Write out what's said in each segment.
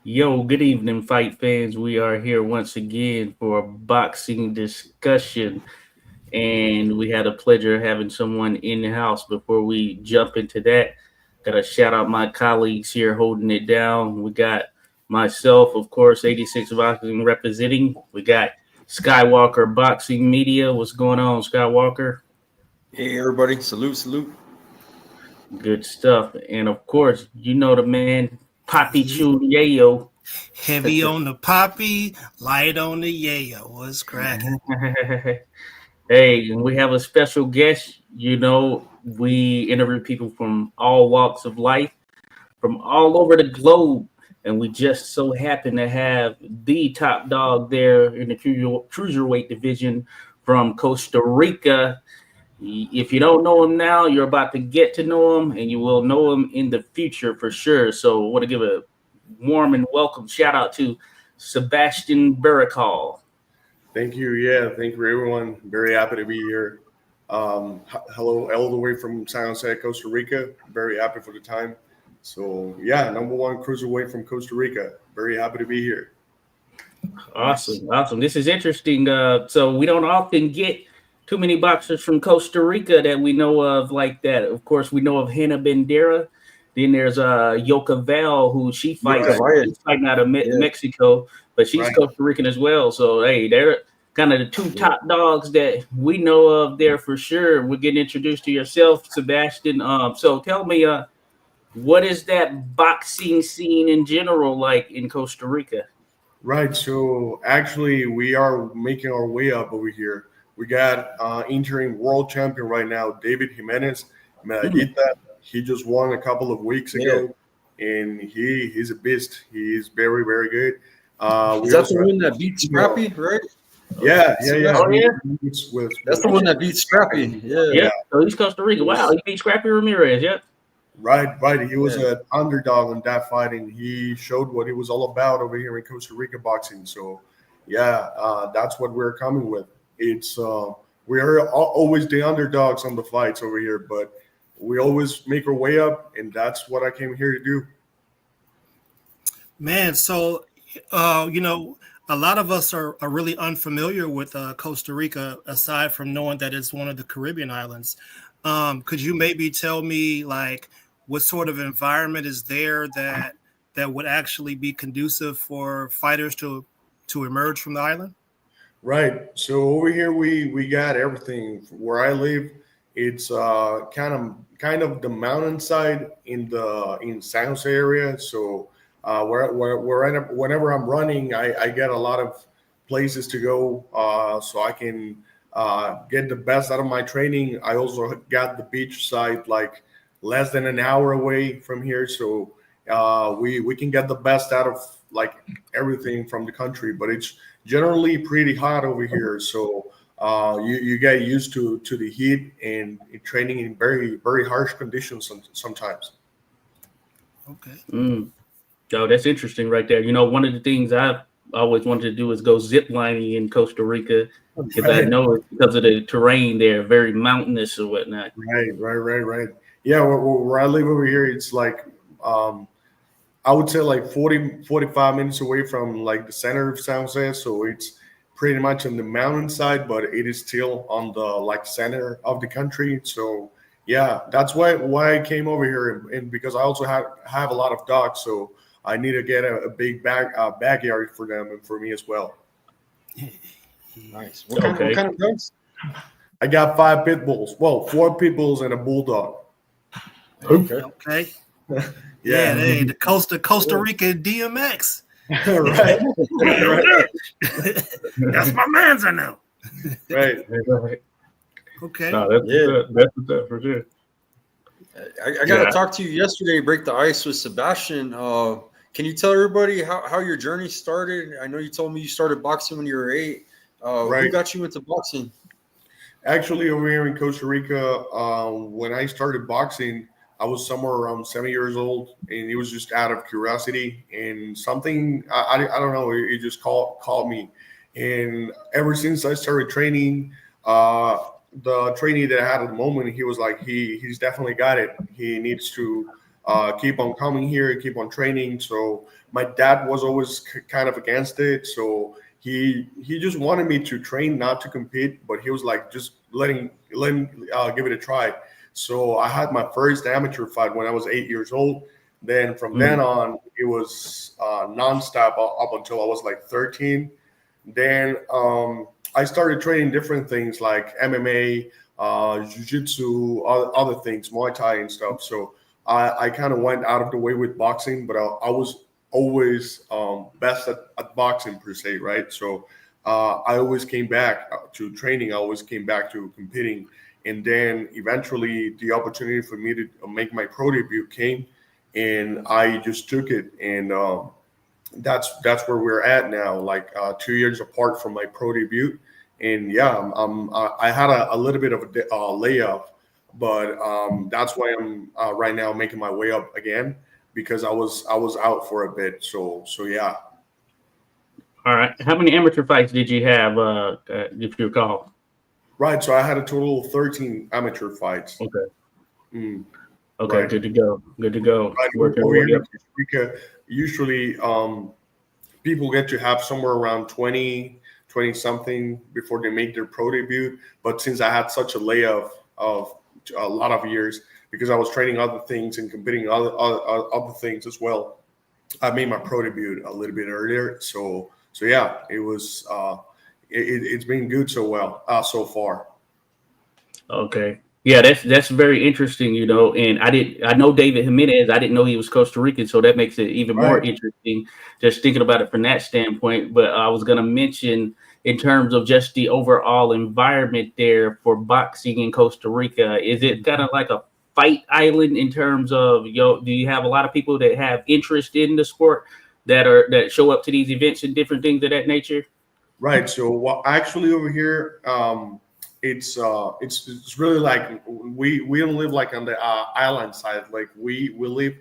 Yo, good evening, fight fans. We are here once again for a boxing discussion, and we had a pleasure of having someone in the house. Before we jump into that, gotta shout out my colleagues here holding it down. We got myself, of course, 86 Boxing representing. We got Skywalker Boxing Media. What's going on, Skywalker? Hey everybody, salute, salute. Good stuff. And of course, you know the man, Papi He- Chulieo. Heavy on the poppy, light on the yayo. What's cracking? Hey, and we have a special guest. We interview people from all walks of life, from all over the globe, and we just so happen to have the top dog there in the cruiserweight division from Costa Rica. If you don't know him now, you're about to get to know him, and you will know him in the future for sure. So, I want to give a warm and welcome shout out to Sebastián Berrocal. Thank you. Yeah, thank you, everyone. Very happy to be here. Hello, all the way from San Jose, Costa Rica. Very happy for the time. So, yeah, number one cruiserweight from Costa Rica. Very happy to be here. Awesome, awesome. This is interesting. So we don't often get too many boxers from Costa Rica that we know of like that. Of course, we know of Hannah Bandera. Then there's Yoka Val, who Right, she's fighting out of Yeah. Mexico, but she's right. Costa Rican as well. So hey, they're kind of the two top dogs that we know of there for sure. We're getting introduced to yourself, Sebastian. So tell me, what is that boxing scene in general like in Costa Rica? Right. So, actually, we are making our way up over here. We got interim world champion right now, David Jimenez Hmm. Medallita. He just won a couple of weeks Yeah. ago, and he's a beast. He's very, very good. Is We that the also one that beat have Scrappy, right? Yeah. Oh Sebastian. yeah. He meets with That's the one that beat Scrappy. Yeah. Yeah, yeah, so he's Costa Rica. Wow, he beat Scrappy Ramirez. Yep. right. He was Yeah. an underdog in that fight, and he showed what he was all about over here in Costa Rica boxing. So, yeah, that's what we're coming with. It's we are always the underdogs on the fights over here, but we always make our way up, and that's what I came here to do. Man, so a lot of us are really unfamiliar with Costa Rica, aside from knowing that it's one of the Caribbean islands. Could you maybe tell me like what sort of environment is there that would actually be conducive for fighters to emerge from the island? Right. So over here we got everything. Where I live, it's kind of the mountainside in San Jose area. So whenever I'm running, I get a lot of places to go, so I can get the best out of my training. I also got the beach side like less than an hour away from here, so we can get the best out of like everything from the country. But it's generally pretty hot over here, so you get used to the heat and training in very very harsh conditions sometimes. Okay. Mm. Oh, that's interesting right there. One of the things I've always wanted to do is go zip lining in Costa Rica because I Right, know it's because of the terrain there, very mountainous or whatnot. right. Yeah, where I live over here, it's like um, I would say like 40 to 45 minutes away from like the center of San Jose. So it's pretty much on the mountainside, but it is still on the like center of the country. So yeah, that's why I came over here, and because I also have a lot of dogs, so I need to get a big backyard for them and for me as well. Nice. What Okay. kind of dogs? I got five pit bulls. Well, four pit bulls and a bulldog. Okay. Okay. Yeah, Yeah, hey, the Costa Rica DMX. right, right, That's my man's I know. right. Okay. No, that's what's Yeah. up. That's what's up for sure. I got to Yeah. talk to you yesterday, break the ice with Sebastian. Can you tell everybody how your journey started? I know you told me you started boxing when you were 8. Who Right. got you into boxing? Actually, over here in Costa Rica, when I started boxing, I was somewhere around 7 years old, and it was just out of curiosity and something I don't know. It just called me, and ever since I started training, the trainee that I had at the moment, he was like, he's definitely got it. He needs to keep on coming here, keep on training. So my dad was always kind of against it. So he just wanted me to train, not to compete, but he was like, just letting give it a try. So I had my first amateur fight when I was 8 years old. Then from then on, it was nonstop up until I was like 13. Then I started training different things like MMA, jiu-jitsu, other things, Muay Thai and stuff. So I kind of went out of the way with boxing, but I was always best at boxing per se, right? So I always came back to training. I always came back to competing. And then eventually the opportunity for me to make my pro debut came, and I just took it. And that's where we're at now, like 2 years apart from my pro debut. And yeah, I had a little bit of a layoff, but that's why I'm right now making my way up again, because I was out for a bit. So yeah. All right. How many amateur fights did you have, if you recall? Right. So I had a total of 13 amateur fights. Okay. Okay. Right. Good to go. Good to go. Right. Over here in Costa Rica, usually people get to have somewhere around 20 something before they make their pro debut. But since I had such a layoff of a lot of years, because I was training other things and competing other things as well, I made my pro debut a little bit earlier. So yeah, it was it's been good so far. Okay. Yeah, that's very interesting, you know. And I know David Jimenez. I didn't know he was Costa Rican, so that makes it even more interesting, just thinking about it from that standpoint. But I was gonna mention, in terms of just the overall environment there for boxing in Costa Rica, is it kind of like a fight island in terms of, do you have a lot of people that have interest in the sport that show up to these events and different things of that nature? Right. So actually over here, it's really like we don't live like on the island side. Like we live.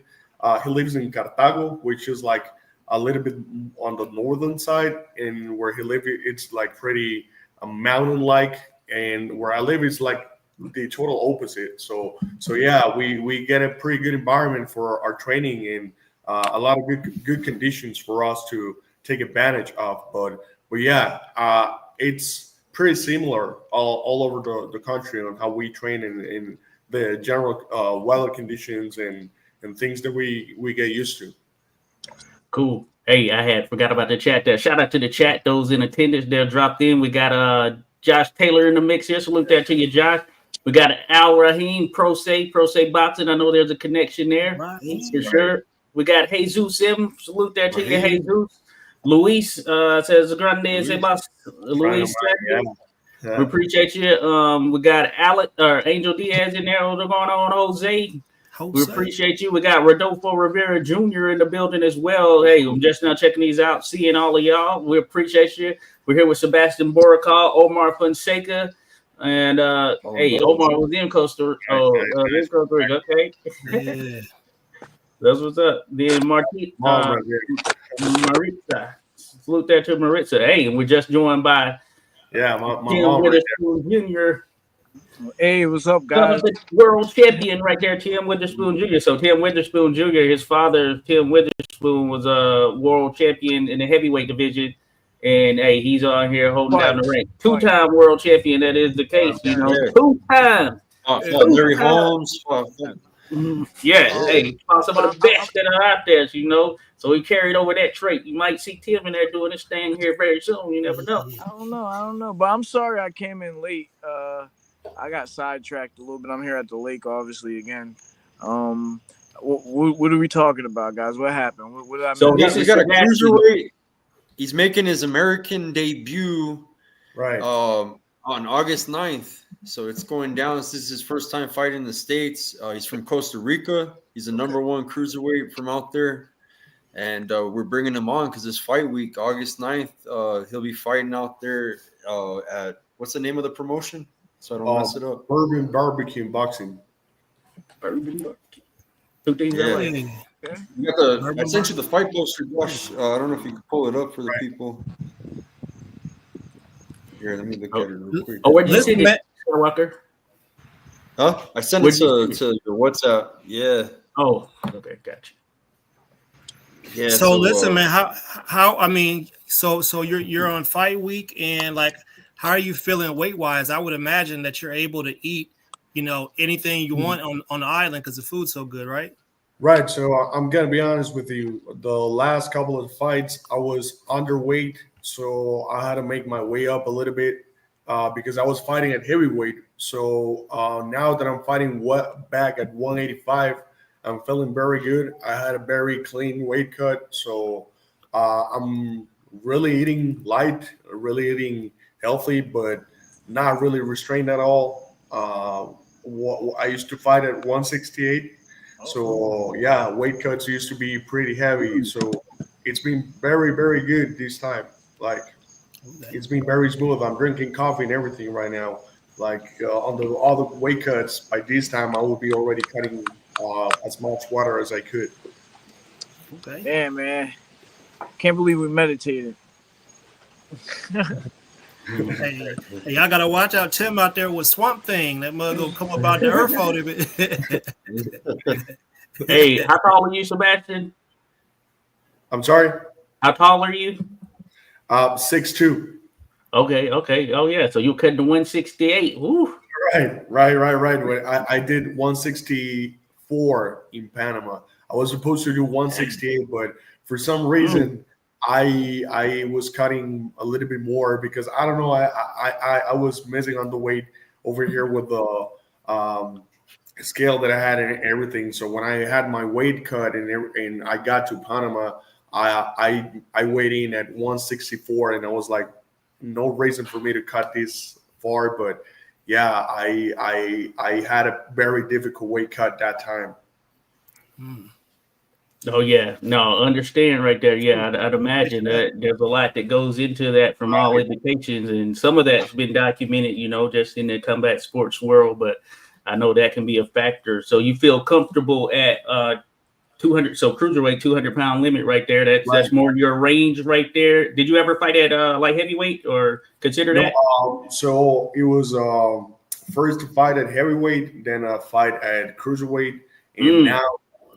He lives in Cartago, which is like a little bit on the northern side, and where he lives, it's like pretty mountain-like, and where I live is like the total opposite. So yeah, we get a pretty good environment for our training, and a lot of good conditions for us to take advantage of. But yeah, it's pretty similar all over the country on how we train in the general weather conditions and things that we get used to. Cool. Hey, I had forgot about the chat there. Shout out to the chat, those in attendance there dropped in. We got Josh Taylor in the mix here. Salute that to you, Josh. We got Al Rahim, Pro Se Boxing. I know there's a connection there for sure. We got Jesus M. Salute that to you, Jesus. Luis says Grande Sebastian. Luis, we appreciate you. We got Alec or Angel Diaz in there. What's going on, Jose? We appreciate you. We got Rodolfo Rivera Jr. in the building as well. Hey, I'm just now checking these out, seeing all of y'all. We appreciate you. We're here with Sebastián Berrocal, Omar Fonseca, and hey, Omar was in Costa Rica. Okay. Yeah. That's what's up. Then Maritza. Salute that to Maritza. Hey, and we're just joined by my Tim mom Witherspoon Jr. Hey, what's up, guys? The world champion right there, Tim Witherspoon Jr. So Tim Witherspoon Jr., his father, Tim Witherspoon, was a world champion in the heavyweight division. And hey, he's on here holding down the rank. Two-time world champion, that is the case, you know. Two-time. Larry Holmes. Yeah, hey, some of the best that are out there, you know. So he carried over that trait. You might see Tim in there doing his thing here very soon. You never know. I don't know. But I'm sorry I came in late. I got sidetracked a little bit. I'm here at the lake, obviously, again. What are we talking about, guys? What happened? What did I miss? We got a cruiserweight. He's making his American debut on August 9th. So it's going down. This is his first time fighting in the States. He's from Costa Rica. He's a #1 cruiserweight from out there. And we're bringing him on because this fight week, August 9th, he'll be fighting out there at, what's the name of the promotion? So I don't mess it up. Bourbon Barbecue Boxing. Bourbon Barbecue. I sent you the fight poster, Josh. I don't know if you can pull it up for the people. Here, let me look at it real quick. Oh, where'd you send it, Walker? Huh? I sent it to your WhatsApp. Yeah. Oh, okay, gotcha. Yeah. So listen, man, how I mean, so you're on fight week, and like, how are you feeling weight wise? I would imagine that you're able to eat, anything you want on the island because the food's so good, right? Right. So I'm gonna be honest with you. The last couple of fights, I was underweight, so I had to make my way up a little bit because I was fighting at heavyweight. So now that I'm fighting back at 185, I'm feeling very good. I had a very clean weight cut, so I'm really eating light, really eating healthy, but not really restrained at all. I used to fight at 168. So yeah, weight cuts used to be pretty heavy. So it's been very, very good this time. Like it's been very smooth. I'm drinking coffee and everything right now. Like on the all the weight cuts, by this time I will be already cutting as much water as I could. Okay. Damn, man. Can't believe we meditated. Hey, y'all gotta watch out. Tim out there with Swamp Thing. That mug gonna come up out the earth on him. Hey, how tall are you, Sebastian? I'm sorry. How tall are you? 6'2". Okay. Oh yeah. So you're cutting to 168. Woo. Right. I did 164 in Panama. I was supposed to do 168, but for some reason I was cutting a little bit more because I don't know. I was missing on the weight over here with the scale that I had and everything. So when I had my weight cut and I got to Panama, I weighed in at 164, and I was like, no reason for me to cut this far, but yeah, I had a very difficult weight cut that time. Oh yeah, no, understand right there. Yeah, I'd imagine that there's a lot that goes into that from all indications, and some of that's been documented, just in the combat sports world. But I know that can be a factor. So you feel comfortable at 200? So cruiserweight, 200-pound limit right there. That's more your range right there. Did you ever fight at light heavyweight or consider that? So it was first a fight at heavyweight, then a fight at cruiserweight, and now.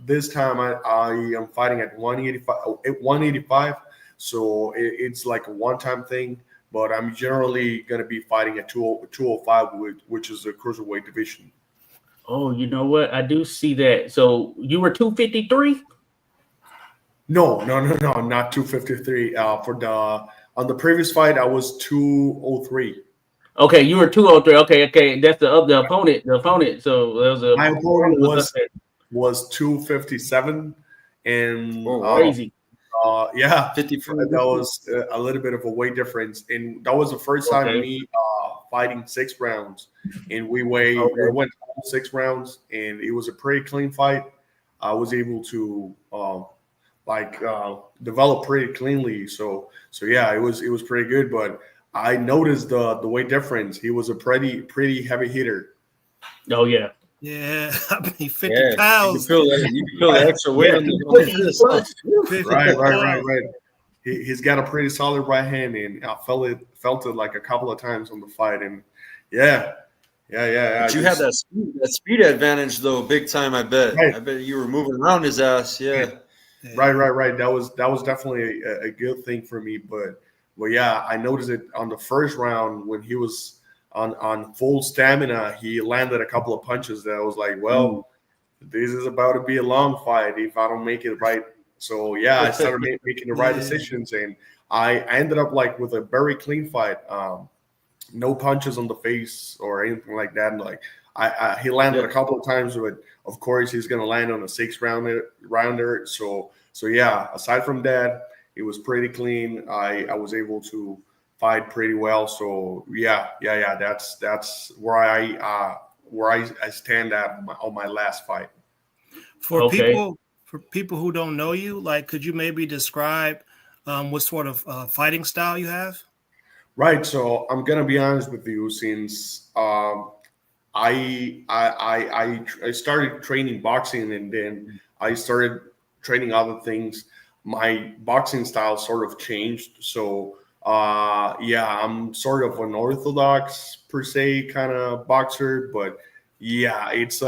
This time I am fighting at 185, so it's like a one-time thing. But I'm generally going to be fighting at 205, which is the cruiserweight division. Oh, you know what? I do see that. So you were 253? No, not 253. On the previous fight, I was 203. Okay, you were 203. Okay. That's the opponent. The opponent. So there was my opponent was 257, and crazy. 54. That was a little bit of a weight difference, and that was the first time me fighting 6 rounds, and we went 6 rounds, and it was a pretty clean fight. I was able to develop pretty cleanly, so yeah, it was pretty good. But I noticed the weight difference. He was a pretty heavy hitter. Oh yeah. Yeah, I mean 50 pounds. You feel that extra weight on the Right. He's got a pretty solid right hand, and I felt it like a couple of times on the fight, and yeah. But you had that speed advantage though, big time. I bet. Right. I bet you were moving around his ass. Yeah. Right. That was definitely a good thing for me, but yeah, I noticed it on the first round when he was on full stamina. He landed a couple of punches that I was like, well, this is about to be a long fight if I don't make it right. So yeah, I started making the right decisions, and I ended up like with a very clean fight. No punches on the face or anything like that. And like he landed a couple of times, but of course he's gonna land on a 6 rounder. So yeah, aside from that, it was pretty clean. I was able to fight pretty well. So yeah. That's where I stand at on my last fight. For people who don't know you, like, could you maybe describe what sort of fighting style you have? Right. So I'm gonna be honest with you. Since I started training boxing, and then I started training other things, my boxing style sort of changed. So I'm sort of an orthodox per se kind of boxer, but yeah, it's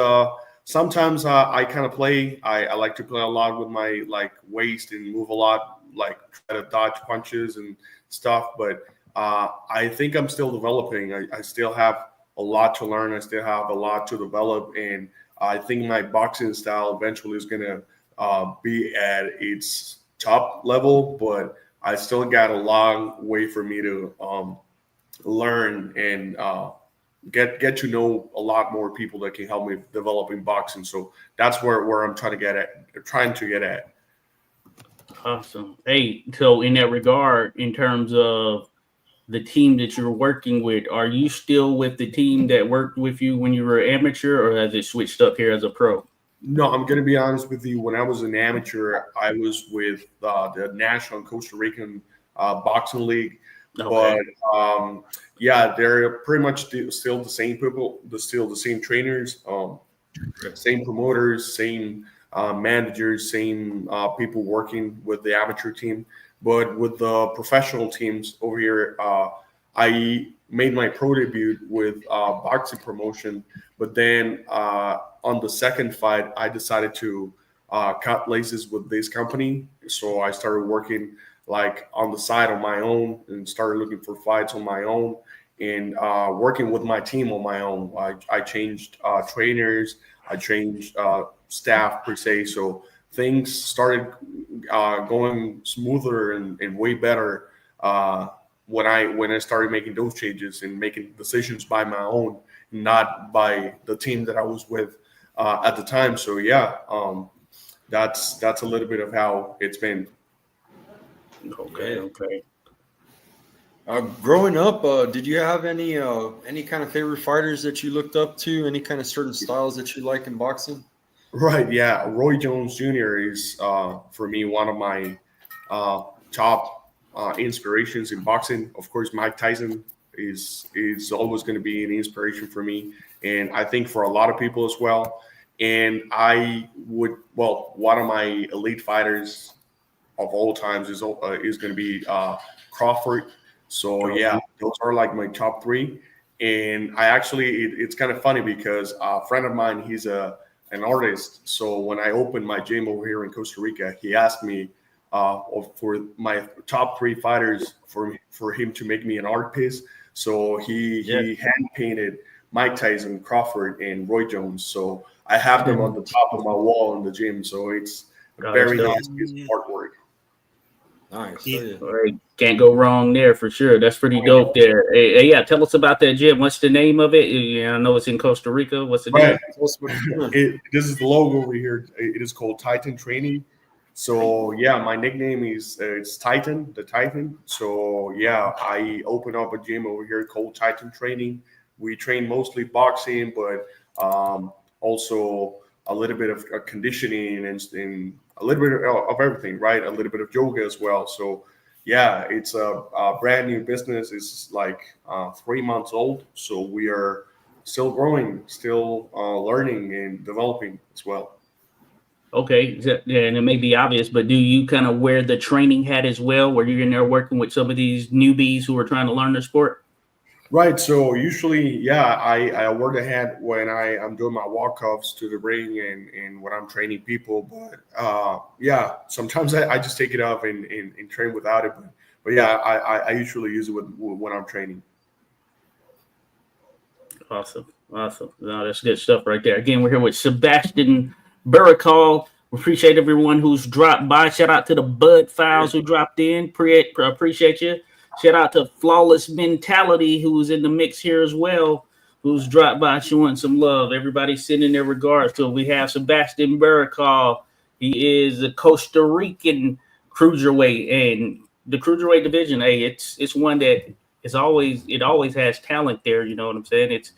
sometimes I kind of play. I like to play a lot with my waist and move a lot, like try to dodge punches and stuff. But I think I'm still developing. I still have a lot to learn. I still have a lot to develop, and I think my boxing style eventually is gonna be at its top level. But I still got a long way for me to learn and get to know a lot more people that can help me develop in boxing. So that's where I'm trying to get at. Awesome. Hey, so in that regard, in terms of the team that you're working with, are you still with the team that worked with you when you were amateur, or has it switched up here as a pro? No, I'm going to be honest with you. When I was an amateur, I was with the National Costa Rican Boxing League. Okay. But yeah, they're pretty much still the same people, still the same trainers, same promoters, same managers, same people working with the amateur team. But with the professional teams over here, I made my pro debut with boxing promotion. But then on the second fight, I decided to cut laces with this company. So I started working like on the side on my own and started looking for fights on my own and working with my team on my own. I changed trainers, I changed staff per se. So things started going smoother and way better when I started making those changes and making decisions by my own, not by the team that I was with at the time. So yeah, that's a little bit of how it's been. Okay. Growing up, did you have any kind of favorite fighters that you looked up to? Any kind of certain styles that you like in boxing? Right. Yeah. Roy Jones Jr. is for me one of my top inspirations in boxing. Of course, Mike Tyson is always going to be an inspiration for me, and I think for a lot of people as well. And one of my elite fighters of all times is going to be Crawford. So yeah, those are like my top three. And I actually, it's kind of funny because a friend of mine, he's an artist. So when I opened my gym over here in Costa Rica, he asked me for my top three fighters for him to make me an art piece. So he hand painted Mike Tyson, Crawford, and Roy Jones. So I have them on the top of my wall in the gym. So it's a very nice piece of artwork. Nice. Yeah. Can't go wrong there for sure. That's pretty dope there. Hey, yeah, tell us about that gym. What's the name of it? Yeah, I know it's in Costa Rica. What's the name? This is the logo over here. It is called Titan Training. So yeah, my nickname is it's Titan, the Titan. So yeah, I open up a gym over here called Titan Training. We train mostly boxing, but also a little bit of conditioning and a little bit of everything, right? A little bit of yoga as well. So yeah, it's a brand new business. It's like 3 months old. So we are still growing, still learning and developing as well. Okay, and it may be obvious, but do you kind of wear the training hat as well, where you're in there working with some of these newbies who are trying to learn the sport? Right. So usually, yeah, I wear the hat when I'm doing my walk-offs to the ring and when I'm training people. But yeah, sometimes I just take it off and train without it. But yeah, I usually use it when I'm training. Awesome. No, that's good stuff right there. Again, we're here with Sebastián Berrocal. We appreciate everyone who's dropped by. Shout out to the Bud Files who dropped in. Appreciate you. Shout out to Flawless Mentality, who's in the mix here as well, who's dropped by showing some love. Everybody sending their regards to him. We have Sebastián Berrocal. He is a Costa Rican cruiserweight, and the cruiserweight division, hey, it's one that always has talent there. You know what I'm saying? It's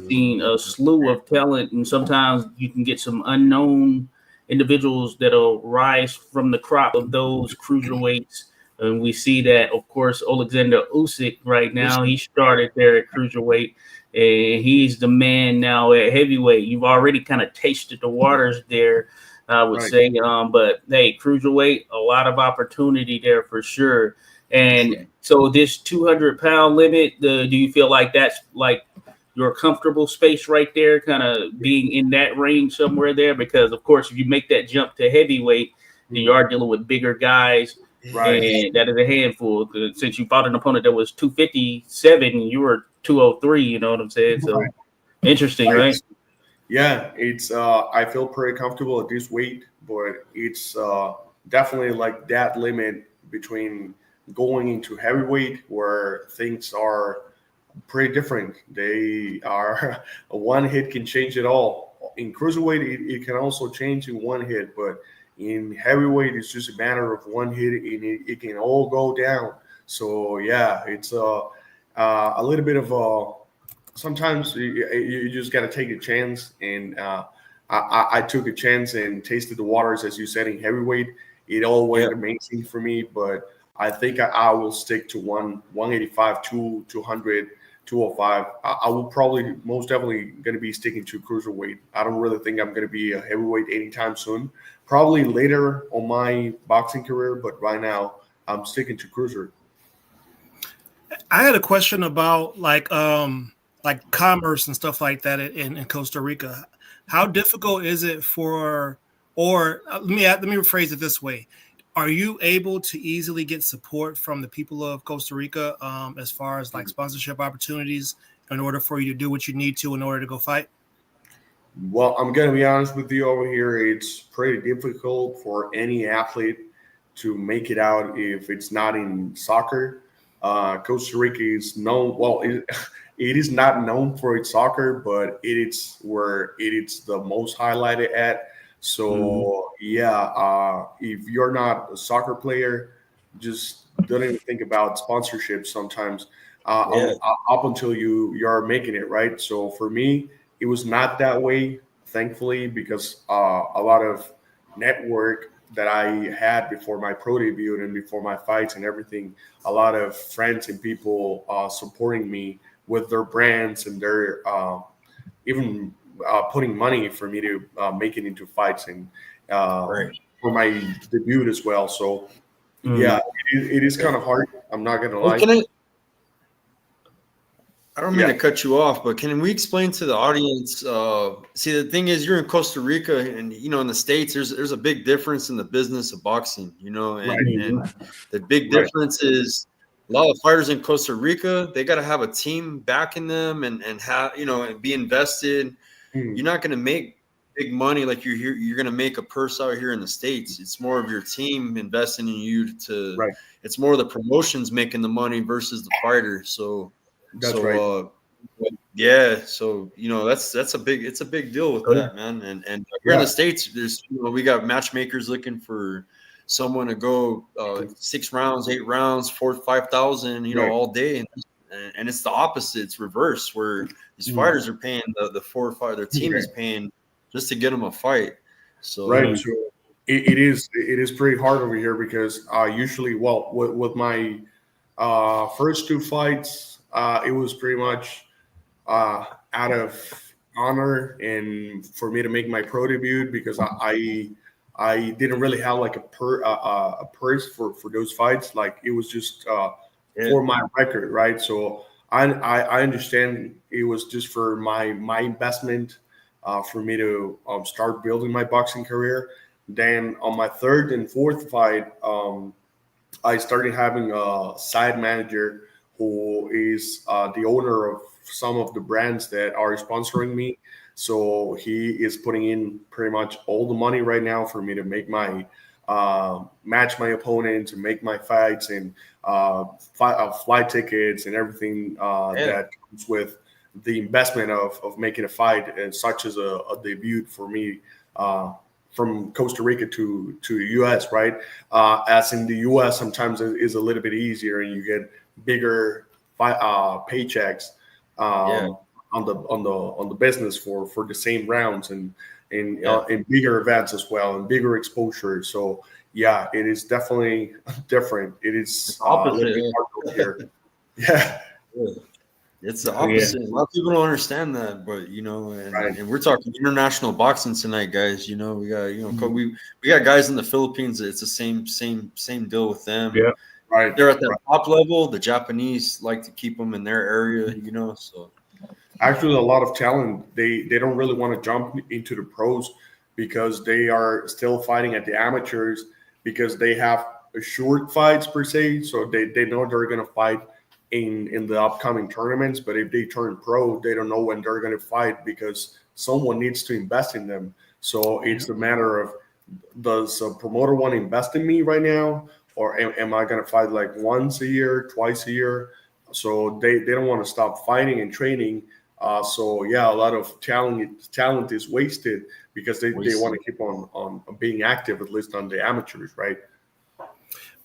seen a slew of talent, and sometimes you can get some unknown individuals that'll rise from the crop of those cruiserweights. And we see that, of course, Alexander Usyk right now, he started there at cruiserweight, and he's the man now at heavyweight. You've already kind of tasted the waters there, I would say. But, hey, cruiserweight, a lot of opportunity there for sure. And so this 200-pound limit, do you feel like that's like your comfortable space right there, kind of being in that range somewhere there? Because of course, if you make that jump to heavyweight, then you are dealing with bigger guys, Right. and that is a handful. Since you fought an opponent that was 257, you were 203. You know what I'm saying? So interesting, right? Yeah, it's I feel pretty comfortable at this weight, but it's definitely like that limit between going into heavyweight where things are pretty different. They are one hit can change it all. In cruiserweight, it can also change in one hit, but in heavyweight, it's just a matter of one hit, and it can all go down. So yeah, it's a little bit of a sometimes you just got to take a chance, and I took a chance and tasted the waters, as you said, in heavyweight. It all went amazing for me, but I think I will stick to 185, 200, 205. I will probably most definitely going to be sticking to cruiserweight. I don't really think I'm going to be a heavyweight anytime soon. Probably later on my boxing career, but right now I'm sticking to cruiser. I had a question about like commerce and stuff like that in Costa Rica. How difficult is it for, or let me rephrase it this way: are you able to easily get support from the people of Costa Rica as far as like sponsorship opportunities in order for you to do what you need to in order to go fight? Well, I'm going to be honest with you over here. It's pretty difficult for any athlete to make it out if it's not in soccer. Costa Rica is known, well, it is not known for its soccer, but it is where it is the most highlighted at. So, if you're not a soccer player, just don't even think about sponsorship sometimes up until you're making it, right? So for me, it was not that way, thankfully, because a lot of network that I had before my pro debut and before my fights and everything, a lot of friends and people supporting me with their brands and their even putting money for me to make it into fights and for my debut as well. So it is kind of hard. I'm not gonna lie. I don't mean to cut you off, but can we explain to the audience? See, the thing is, you're in Costa Rica, and in the States, there's a big difference in the business of boxing. And the big difference is a lot of fighters in Costa Rica, they got to have a team backing them and have and be invested. You're not going to make big money like you're here. You're going to make a purse out here in the States. It's more of your team investing in you to. Right. It's more the promotions making the money versus the fighter. So. That's right. Yeah, so that's a big deal with that, man. And here in the States, there's we got matchmakers looking for someone to go 6 rounds, 8 rounds, 4,000-5,000, all day, and it's the opposite. It's reverse, where these fighters are paying the 4 or 5. Their team is paying just to get them a fight. So So it is pretty hard over here because usually, with my first 2 fights. It was pretty much out of honor and for me to make my pro debut because I didn't really have like a purse for those fights. Like it was just for my record, right? So I understand it was just for my investment for me to start building my boxing career. Then on my 3rd and 4th fight, I started having a side manager who is the owner of some of the brands that are sponsoring me. So he is putting in pretty much all the money right now for me to make my match my opponent, to make my fights and flight tickets and everything that comes with the investment of making a fight, and such as a debut for me from Costa Rica to the U.S. Right, as in the U.S. sometimes it is a little bit easier and you get bigger paychecks on the business for the same rounds and in bigger events as well and bigger exposure. So yeah, it is definitely different. It is a little bit hard here. It's the opposite. A lot of people don't understand that, but and we're talking international boxing tonight, guys. We got we got guys in the Philippines. It's the same deal with them. Yeah. Right. They're at the top level. The Japanese like to keep them in their area, So actually a lot of talent. They don't really want to jump into the pros because they are still fighting at the amateurs because they have short fights per se. So they know they're going to fight in the upcoming tournaments. But if they turn pro, they don't know when they're going to fight because someone needs to invest in them. So it's a matter of, does a promoter want to invest in me right now? Or am I going to fight like once a year, twice a year? So they don't want to stop fighting and training. So yeah, a lot of talent is wasted because they want to keep on being active, at least on the amateurs, right?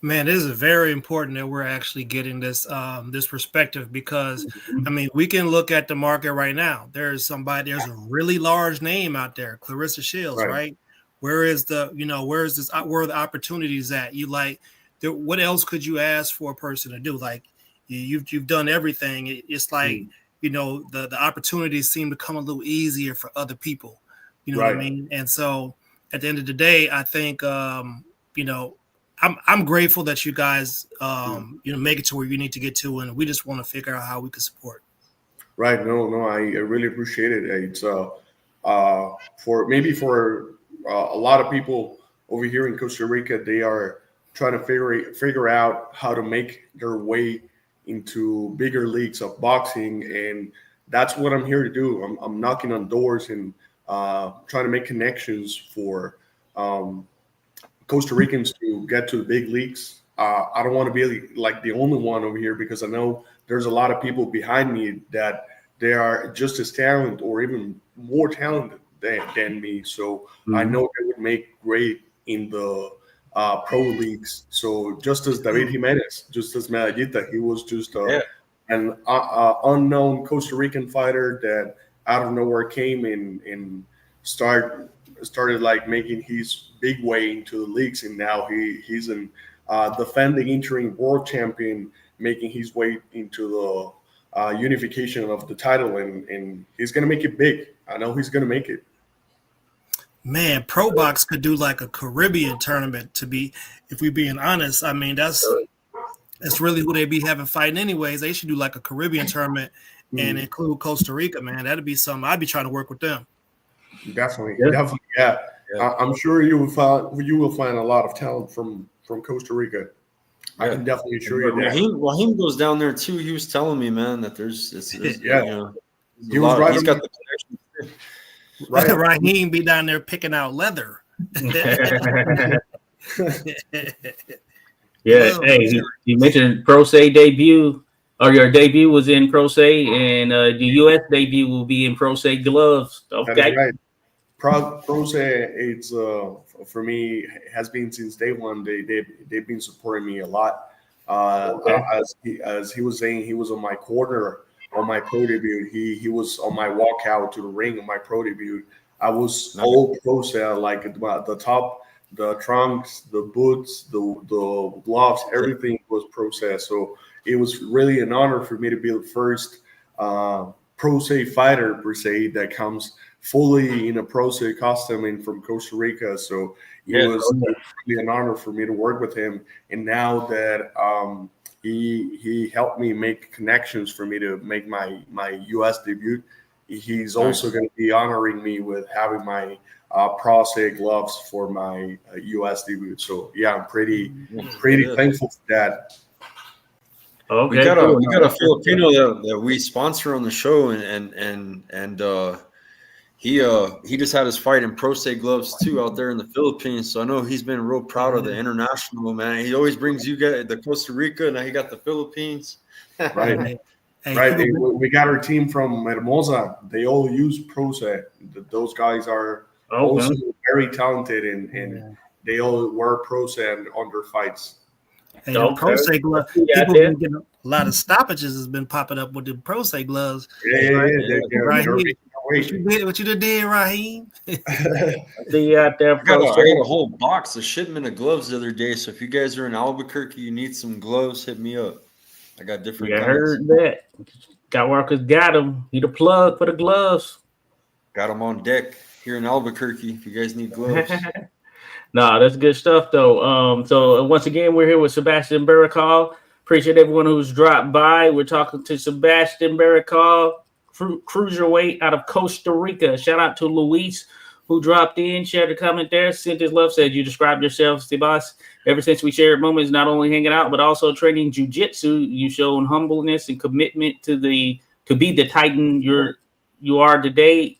Man, this is very important that we're actually getting this this perspective because, I mean, we can look at the market right now. There's a really large name out there, Clarissa Shields, right? Where is where are the opportunities at? What else could you ask for a person to do? Like you've done everything. It's like, the opportunities seem to come a little easier for other people. You know what I mean? And so at the end of the day, I think, I'm grateful that you guys, make it to where you need to get to, and we just want to figure out how we can support. Right. No, I really appreciate it. It's for a lot of people over here in Costa Rica, they are trying to figure out how to make their way into bigger leagues of boxing, and that's what I'm here to do. I'm knocking on doors and trying to make connections for Costa Ricans to get to the big leagues. I don't want to be like the only one over here because I know there's a lot of people behind me that they are just as talented or even more talented than me. So I know they would make great in the pro leagues. So just as David Jimenez, just as Medallita, he was just an unknown Costa Rican fighter that out of nowhere came and started like making his big way into the leagues, and now he's an defending interim world champion, making his way into the unification of the title, and he's gonna make it big. I know he's gonna make it. Man, Pro Box could do like a Caribbean tournament if we're being honest. I mean, that's really who they be having fighting anyways. They should do like a Caribbean tournament and include Costa Rica, man. That'd be something. I'd be trying to work with them. Definitely, yeah. I'm sure you will find a lot of talent from Costa Rica. I can definitely assure you that. Raheem goes down there too. He was telling me, man, that there's he's got the connection. Right. Raheem be down there picking out leather. Yeah. Hey, you mentioned Pro Se debut, or your debut was in Pro Se, and the U.S. debut will be in Pro Se gloves. Okay. That is right. Pro Se, it's for me has been since day one. They've been supporting me a lot. As he was saying, he was on my corner on my pro debut. He was on my walkout to the ring on my pro debut. I was all Pro Se, like the top, the trunks, the boots, the gloves, everything was Pro Se. So it was really an honor for me to be the first Pro Se fighter per se that comes fully in a Pro Se costume and from Costa Rica. So it was really an honor for me to work with him. And now that he helped me make connections for me to make my U.S. debut, he's also going to be honoring me with having my Pro Se gloves for my U.S. debut. So yeah, I'm pretty thankful for that. Okay, we got a Filipino that we sponsor on the show, and he just had his fight in Pro Se gloves too out there in the Philippines. So I know he's been real proud of the international, man. He always brings you guys the Costa Rica, now he got the Philippines. Right. We got our team from Hermosa. They all use Pro Se. Those guys are also very talented, and they all wear Pro Se on their fights. And Pro Se gloves, people been getting a lot of stoppages has been popping up with the Pro Se gloves. Raheem, what you did, Raheem? See you out there. I got a whole box, a shipment of gloves the other day. So if you guys are in Albuquerque, you need some gloves, hit me up. I got different. I heard that. Got workers got them. Need a plug for the gloves. Got them on deck here in Albuquerque. If you guys need gloves. No, that's good stuff, though. So once again, we're here with Sebastián Berrocal. Appreciate everyone who's dropped by. We're talking to Sebastián Berrocal, Cruiserweight out of Costa Rica. Shout out to Luis, who dropped in, shared a comment there. Sent his love, said you described yourself, Sebastian. Ever since we shared moments, not only hanging out, but also training jiu-jitsu, you shown humbleness and commitment to be the Titan you are today.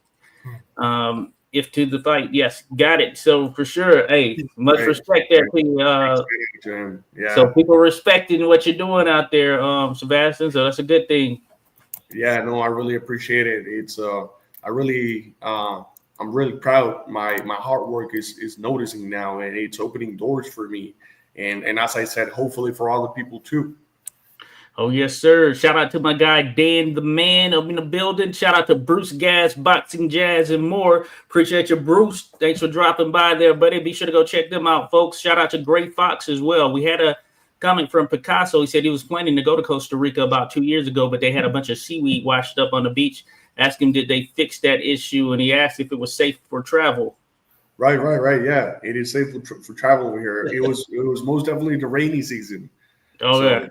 If to the fight, yes, got it. So for sure, hey, much respect there to yeah. So people respecting what you're doing out there, Sebastian. So that's a good thing. Yeah, no, I really appreciate it. It's I'm really proud. My hard work is noticing now, and it's opening doors for me. And as I said, hopefully for other people too. Oh, yes, sir. Shout out to my guy, Dan the Man, up in the building. Shout out to Bruce Gas, Boxing Jazz, and more. Appreciate you, Bruce. Thanks for dropping by there, buddy. Be sure to go check them out, folks. Shout out to Gray Fox as well. We had a comment from Picasso. He said he was planning to go to Costa Rica about 2 years ago, but they had a bunch of seaweed washed up on the beach. Asked him, did they fix that issue? And he asked if it was safe for travel. Right. Yeah, it is safe for travel over here. It was most definitely the rainy season. Oh, so,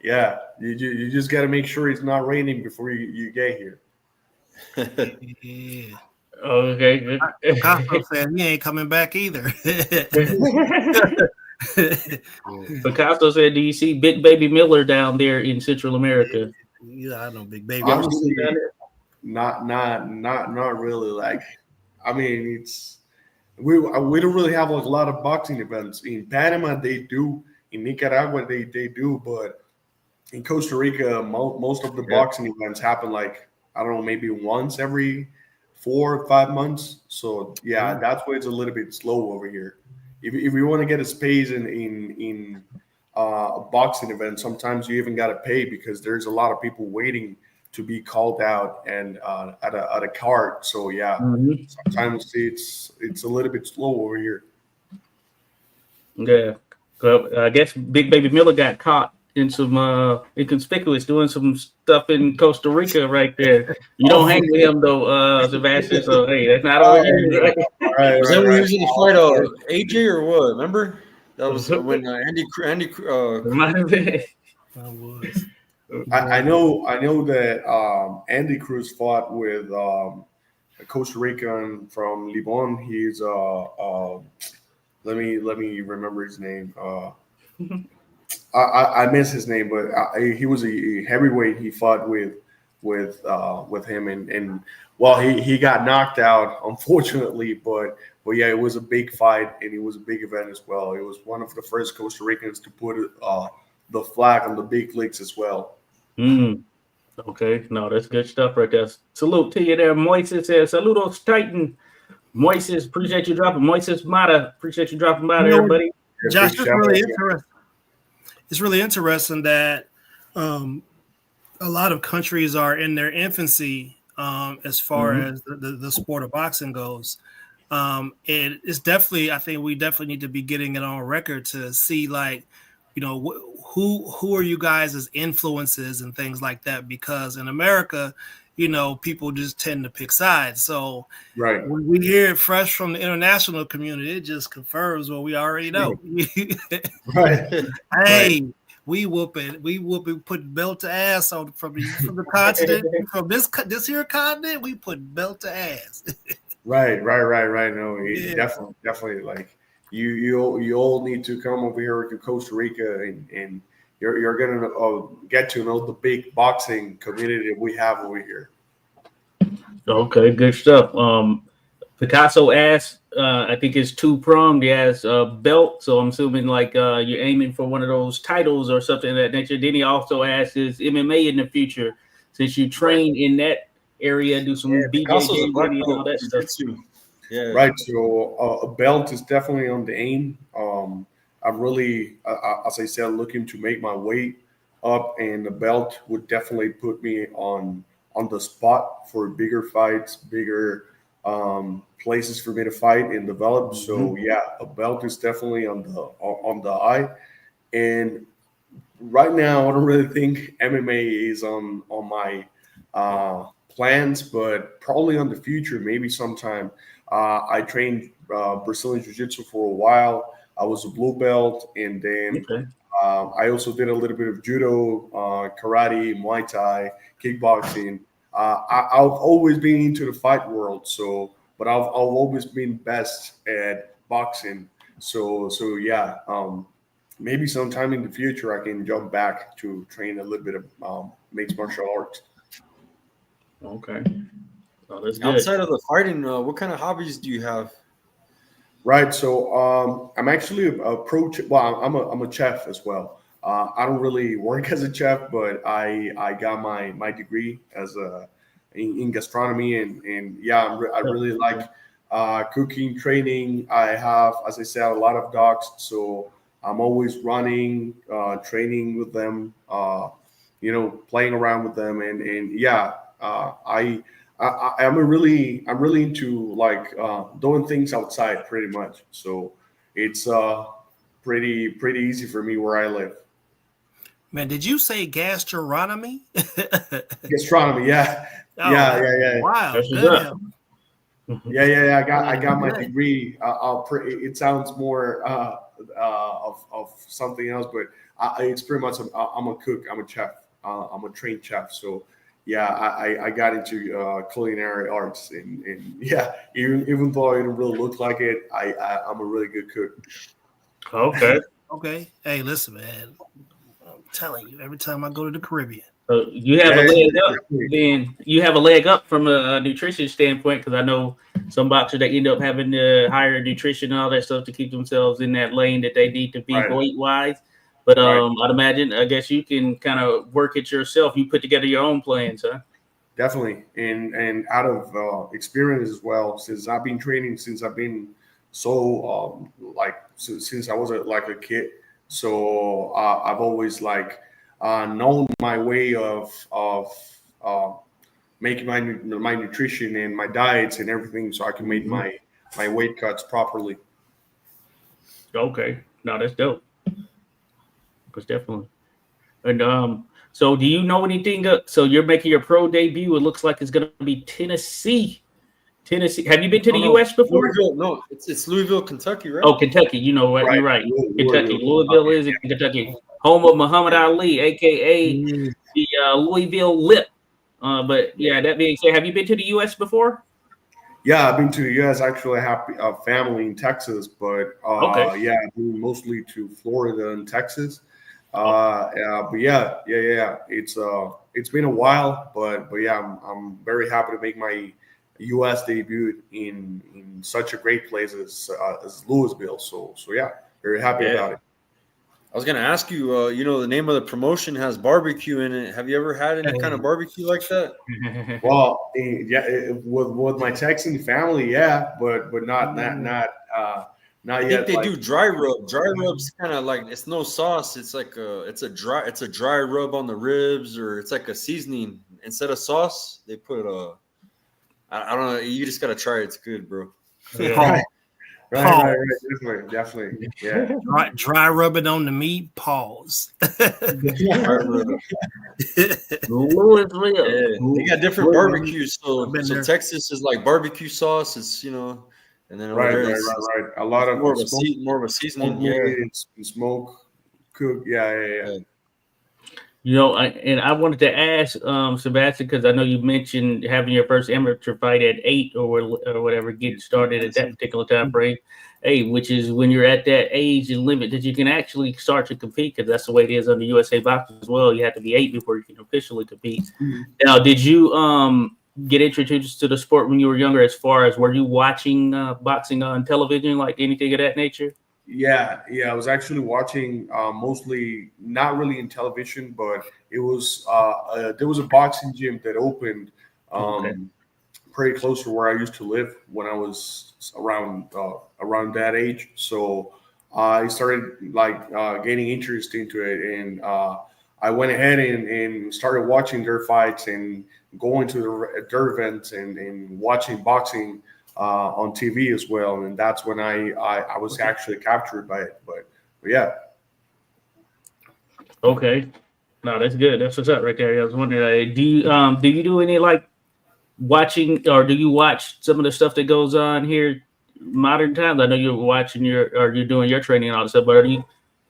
yeah. You just got to make sure it's not raining before you get here. Yeah. Okay. Picasso said he ain't coming back either. Picasso said, do you see Big Baby Miller down there in Central America? Yeah, I know Big Baby. Honestly, not really. Like, I mean, it's we don't really have like a lot of boxing events in Panama. They do. In Nicaragua, they do, but in Costa Rica, most of the boxing events happen like, I don't know, maybe once every 4 or 5 months. So yeah, that's why it's a little bit slow over here. If you want to get a space in a boxing event, sometimes you even got to pay because there's a lot of people waiting to be called out and at a card. So yeah, sometimes it's a little bit slow over here. Yeah. Well, I guess Big Baby Miller got caught in some inconspicuous doing some stuff in Costa Rica right there. You don't hang with him though, Sebastian. So hey, that's not over here. Was that when he was in the fight AJ or what? Remember? That was when Andy Might have been. I know that Andy Cruz fought with a Costa Rican from Louisville. He's let me remember his name. I miss his name, but he was a heavyweight. He fought with him, and well, he got knocked out, unfortunately. But yeah, it was a big fight, and it was a big event as well. It was one of the first Costa Ricans to put the flag on the big leagues as well. Okay, no, that's good stuff right there. Salute to you there, Moises. Says saludos, Titan. Moises, appreciate you dropping. Moises Mata, appreciate you dropping by there, buddy. Josh, it's really interesting. It's really interesting that a lot of countries are in their infancy as far as the sport of boxing goes. It's definitely, I think we definitely need to be getting it on record to see, like, you know, who are you guys as influences and things like that? Because in America, you know, people just tend to pick sides. So when we hear it fresh from the international community, it just confirms what we already know. Hey, we put belt to ass on from the continent, from this here continent, we put belt to ass. Right. No, definitely like you all need to come over here to Costa Rica and you're gonna get to know the big boxing community we have over here. Okay, good stuff. Picasso asked, I think it's two-pronged. He has a belt, so I'm assuming like you're aiming for one of those titles or something of that nature. Then he also asked, is MMA in the future? Since you train in that area, do some BJJ and all that stuff. Yeah. Right. So a belt is definitely on the aim. I'm really, as I said, looking to make my weight up, and the belt would definitely put me on the spot for bigger fights, bigger places for me to fight and develop. So yeah, a belt is definitely on the eye. And right now, I don't really think MMA is on my plans, but probably on the future, maybe sometime. I trained Brazilian Jiu-Jitsu for a while. I was a blue belt, and then I also did a little bit of judo, karate, Muay Thai, kickboxing. I've always been into the fight world, but I've always been best at boxing. So yeah, maybe sometime in the future I can jump back to train a little bit of mixed martial arts. Okay. Oh, that's good. Outside of the fighting, what kind of hobbies do you have? Right. So I'm actually a pro. Well, I'm a chef as well. I don't really work as a chef, but I got my degree as in gastronomy, and yeah, I really like cooking, training. I have, as I said, a lot of dogs, so I'm always running, training with them, playing around with them, and yeah, I'm really into like doing things outside pretty much. So it's pretty easy for me where I live. Man, did you say gastronomy? Gastronomy, yeah. Oh, Yeah. Wow, That's good what's help. Yeah. I got my degree. It sounds more of something else, but it's pretty much. I'm a cook. I'm a chef. I'm a trained chef. So yeah, I got into culinary arts, and yeah, even though I don't really look like it, I'm a really good cook. Okay. Okay. Hey, listen, man. I'm telling you, every time I go to the Caribbean. So you have a leg up. Then you have a leg up from a nutrition standpoint, because I know some boxers that end up having to hire nutrition and all that stuff to keep themselves in that lane that they need to be weight wise. But I'd imagine, I guess you can kind of work it yourself. You put together your own plans, huh? Definitely, and out of experience as well. Since I've been training, since I've been so since I was like a kid. So I've always known my way of making my nutrition and my diets and everything, so I can make my weight cuts properly. Okay, no, that's dope. Because definitely, and so do you know anything? So you're making your pro debut. It looks like it's going to be Tennessee. Have you been to the U.S. before? Louisville, no, it's Louisville, Kentucky, right? Oh, Kentucky. You know what? You're right. Kentucky. Louisville is in Kentucky. Home of Muhammad Ali, a.k.a. the Louisville Lip. But yeah, that being said, have you been to the U.S. before? Yeah, I've been to the U.S. Actually, I have a family in Texas, but yeah, I've been mostly to Florida and Texas. But yeah. It's been a while, but yeah, I'm very happy to make my U.S. debut in such a great place as Louisville. So yeah, very happy about it. I was gonna ask you, the name of the promotion has barbecue in it. Have you ever had any kind of barbecue like that? Well, yeah, with my Texan family, yeah, but not yet. I think they do dry rub. Dry rub's kind of like, it's no sauce. It's like it's a dry rub on the ribs, or it's like a seasoning instead of sauce. They put I don't know. You just gotta try it. It's good, bro. Right. Definitely. Yeah. Dry rubbing on the meat. Pause. Louisville. Yeah, they got different barbecues. So Texas is like barbecue sauce. It's and then over there right. A lot of more of a seasoning. Yeah, smoke, cook. Yeah. And I wanted to ask Sebastian, because I know you mentioned having your first amateur fight at 8 or whatever, getting started at that particular time frame. Hey, which is when you're at that age and limit that you can actually start to compete, because that's the way it is under USA Boxing as well. You have to be 8 before you can officially compete. Mm-hmm. Now, did you get introduced to the sport when you were younger? As far as, were you watching boxing on television, like anything of that nature? Yeah. I was actually watching mostly, not really in television, but it was there was a boxing gym that opened pretty close to where I used to live when I was around that age. So I started gaining interest into it, and I went ahead and started watching their fights and going to their events and watching boxing on TV as well, and that's when I was actually captured by it. But yeah. Okay, no, that's good. That's what's up right there. I was wondering, do you do any watching, or do you watch some of the stuff that goes on here modern times? I know you're watching you're doing your training and all this stuff, but are you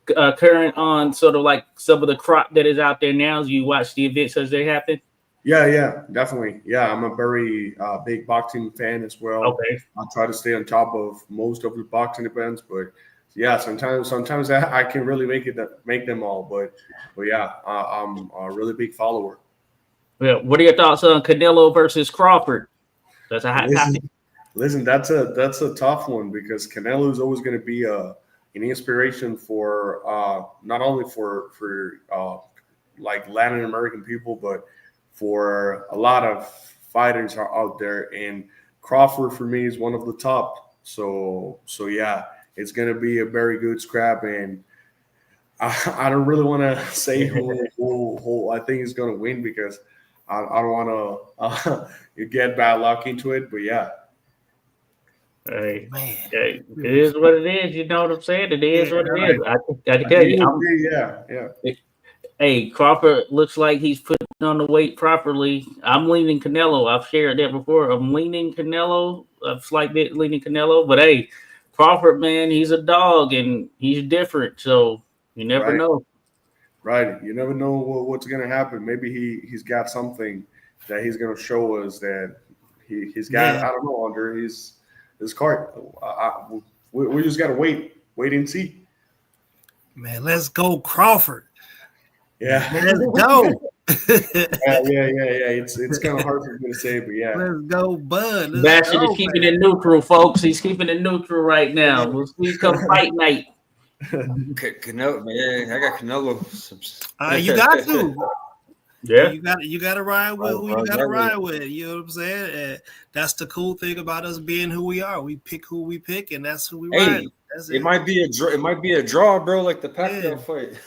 current on sort of like some of the crop that is out there now as you watch the events as they happen? Yeah, definitely. Yeah, I'm a very big boxing fan as well. Okay. I try to stay on top of most of the boxing events, but yeah, sometimes I can really make them all. But yeah, I'm a really big follower. Yeah. What are your thoughts on Canelo versus Crawford? That's a hot topic. Listen, that's a tough one because Canelo is always going to be an inspiration for not only for like Latin American people, but for a lot of fighters are out there. And Crawford for me is one of the top. So yeah, it's going to be a very good scrap. And I don't really want to say who I think is going to win because I don't want to get bad luck into it. But yeah. Hey, Man. hey, it is what it is. You know what I'm saying? It is what it Right. is. I can tell you. Yeah. Hey, Crawford looks like he's putting on the weight properly. I'm leaning Canelo. I've shared that before. I'm leaning Canelo, a slight bit leaning Canelo. But hey, Crawford, man, he's a dog and he's different. So you never know. Right. You never know what's going to happen. Maybe he's got something that he's going to show us that he's got. Yeah. I don't know under his cart. We just got to wait and see. Man, let's go, Crawford. Yeah. Let's go. yeah. It's kind of hard for me to say, but yeah. Let's go, Bud. Sebastian is keeping it neutral, folks. He's keeping it neutral right now. We'll see come fight night. Canelo, man, I got Canelo. You got to. Yeah. You got to ride with who you got to ride with. You know what I'm saying? That's the cool thing about us being who we are. We pick who we pick, and that's who we ride. It might be a draw. It might be a draw, bro, like the Pacquiao fight.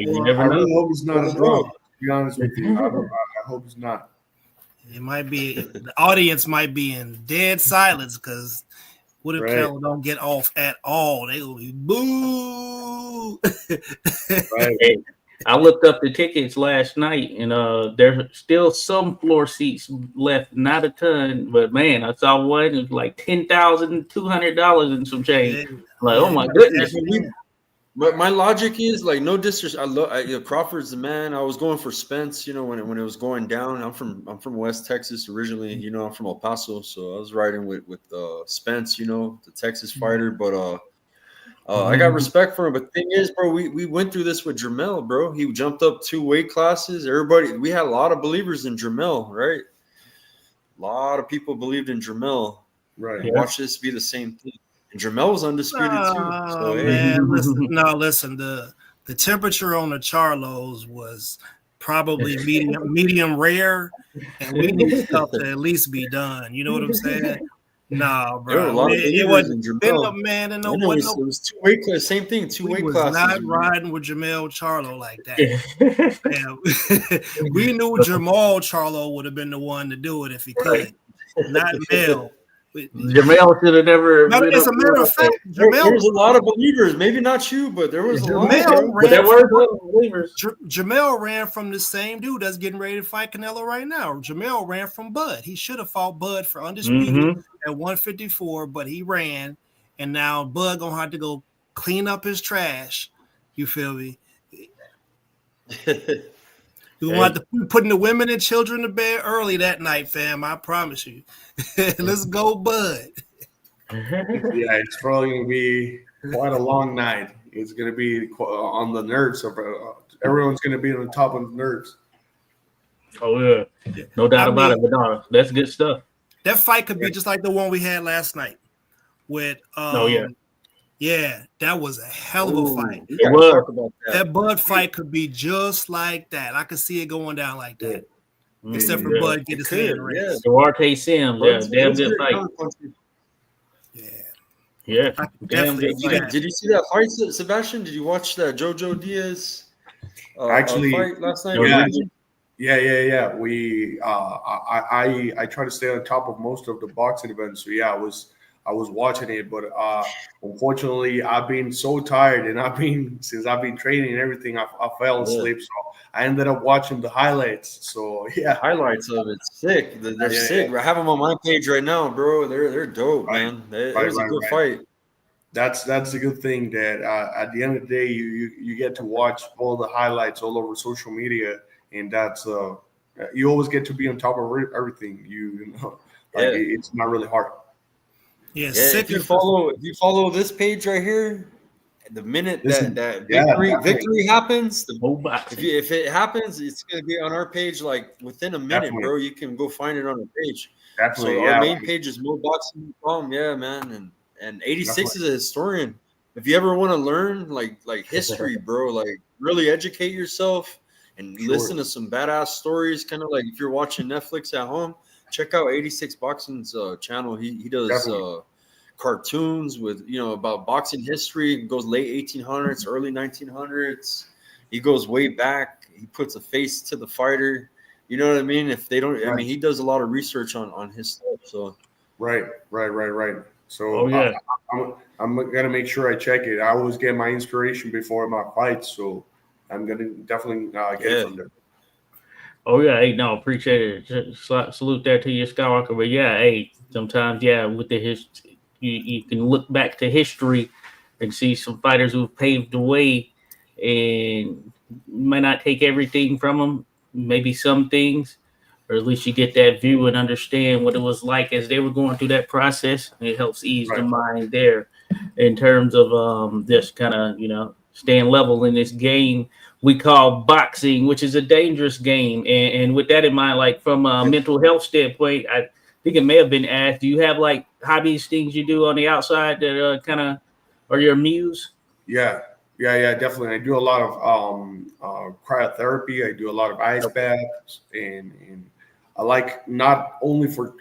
You never know. I really hope it's not a draw. To be honest with you, I hope it's not. It might be. The audience might be in dead silence because what if Canelo don't get off at all? They will be boo. Hey, I looked up the tickets last night, and there's still some floor seats left, not a ton, but man, I saw one. It was like $10,200 and some change. Like, oh my goodness! But my logic is like no disrespect. Crawford's the man. I was going for Spence, when it was going down. I'm from West Texas originally. I'm from El Paso, so I was riding with Spence, the Texas fighter. But I got respect for him. But the thing is, bro, we went through this with Jermell, bro. He jumped up 2 weight classes. We had a lot of believers in Jermell, right? A lot of people believed in Jermell. Right. Yeah. Watch this be the same thing. And Jermell was undisputed too. So man, listen. The temperature on the Charlos was probably medium rare, and we need stuff to at least be done. You know what I'm saying? Nah, bro. There were a lot of it wasn't man, and it was 2 weight class. Same thing, 2 weight classes. Not riding with Jermell Charlo like that. We knew Jamal Charlo would have been the one to do it if he could, not Mel. Jermell should have never. As a matter of fact, there was a lot of believers. Maybe not you, but there was a lot. There were believers. Jamel ran from the same dude that's getting ready to fight Canelo right now. Jamel ran from Bud. He should have fought Bud for undisputed at 154, but he ran, and now Bud gonna have to go clean up his trash. You feel me? We want to putting the women and children to bed early that night, fam. I promise you. Let's go, Bud. Yeah, it's probably going to be quite a long night. It's going to be on the nerves. Everyone's going to be on the top of the nerves. Oh, yeah. No doubt about it. But no, that's good stuff. That fight could be just like the one we had last night with yeah, that was a hell of a fight. It was. That Bud fight could be just like that. I could see it going down like that. Except for Bud get his hand raised. Duarte Sims, damn good fight. Yeah. Damn good fight. Did you see that fight, Sebastian? Did you watch that Jojo Diaz fight last night? Yeah. I try to stay on top of most of the boxing events. So yeah, I was watching it, but unfortunately, I've been so tired, and since I've been training and everything, I fell asleep. So I ended up watching the highlights. So yeah, highlights of it, sick. They're sick. I have them on my page right now, bro. They're dope, man. It was a good fight. That's the good thing that at the end of the day, you get to watch all the highlights all over social media, and that's you always get to be on top of everything. You know, like it's not really hard. Yeah, if you follow this page right here, the minute that victory happens, if it happens, it's gonna be on our page like within a minute, bro. You can go find it on the page. Definitely, so our main page is moboxing.com. Yeah, man, and 86 is a historian. If you ever want to learn like history, bro, like really educate yourself and listen to some badass stories, kind of like if you're watching Netflix at home, check out 86 Boxing's channel. He does cartoons with about boxing history. It goes late 1800s, early 1900s. He goes way back. He puts a face to the fighter. You know what I mean? If they don't, I mean, he does a lot of research on his stuff. So right. So I'm gonna make sure I check it. I always get my inspiration before my fights, so I'm gonna definitely get it from there. Oh yeah, hey, no, appreciate it. Salute that to your Skywalker. But yeah, hey, sometimes with the history, you can look back to history and see some fighters who've paved the way, and you might not take everything from them, maybe some things, or at least you get that view and understand what it was like as they were going through that process. And it helps ease the mind there in terms of just kind of staying level in this game we call boxing, which is a dangerous game. And with that in mind, like from a mental health standpoint, I think it may have been asked, do you have like hobbies, things you do on the outside that kind of are your muse? Yeah, definitely. I do a lot of cryotherapy. I do a lot of ice baths, and I like not only for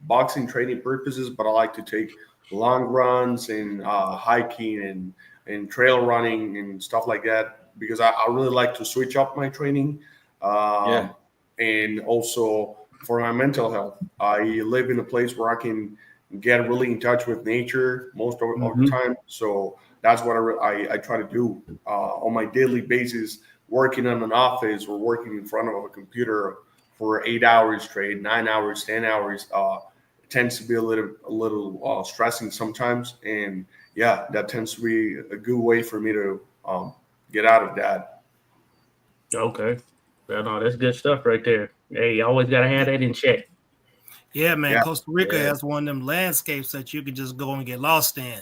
boxing training purposes, but I like to take long runs and hiking and trail running and stuff like that, because I really like to switch up my training. And also for my mental health, I live in a place where I can get really in touch with nature most of the time. So that's what I try to do on my daily basis, working in an office or working in front of a computer for 8 hours straight, 9 hours, 10 hours. It tends to be a little stressing sometimes. And that tends to be a good way for me to get out of that. Okay. Well, no, that's good stuff right there. Hey, you always got to have that in check. Yeah, man. Costa Rica has one of them landscapes that you can just go and get lost in.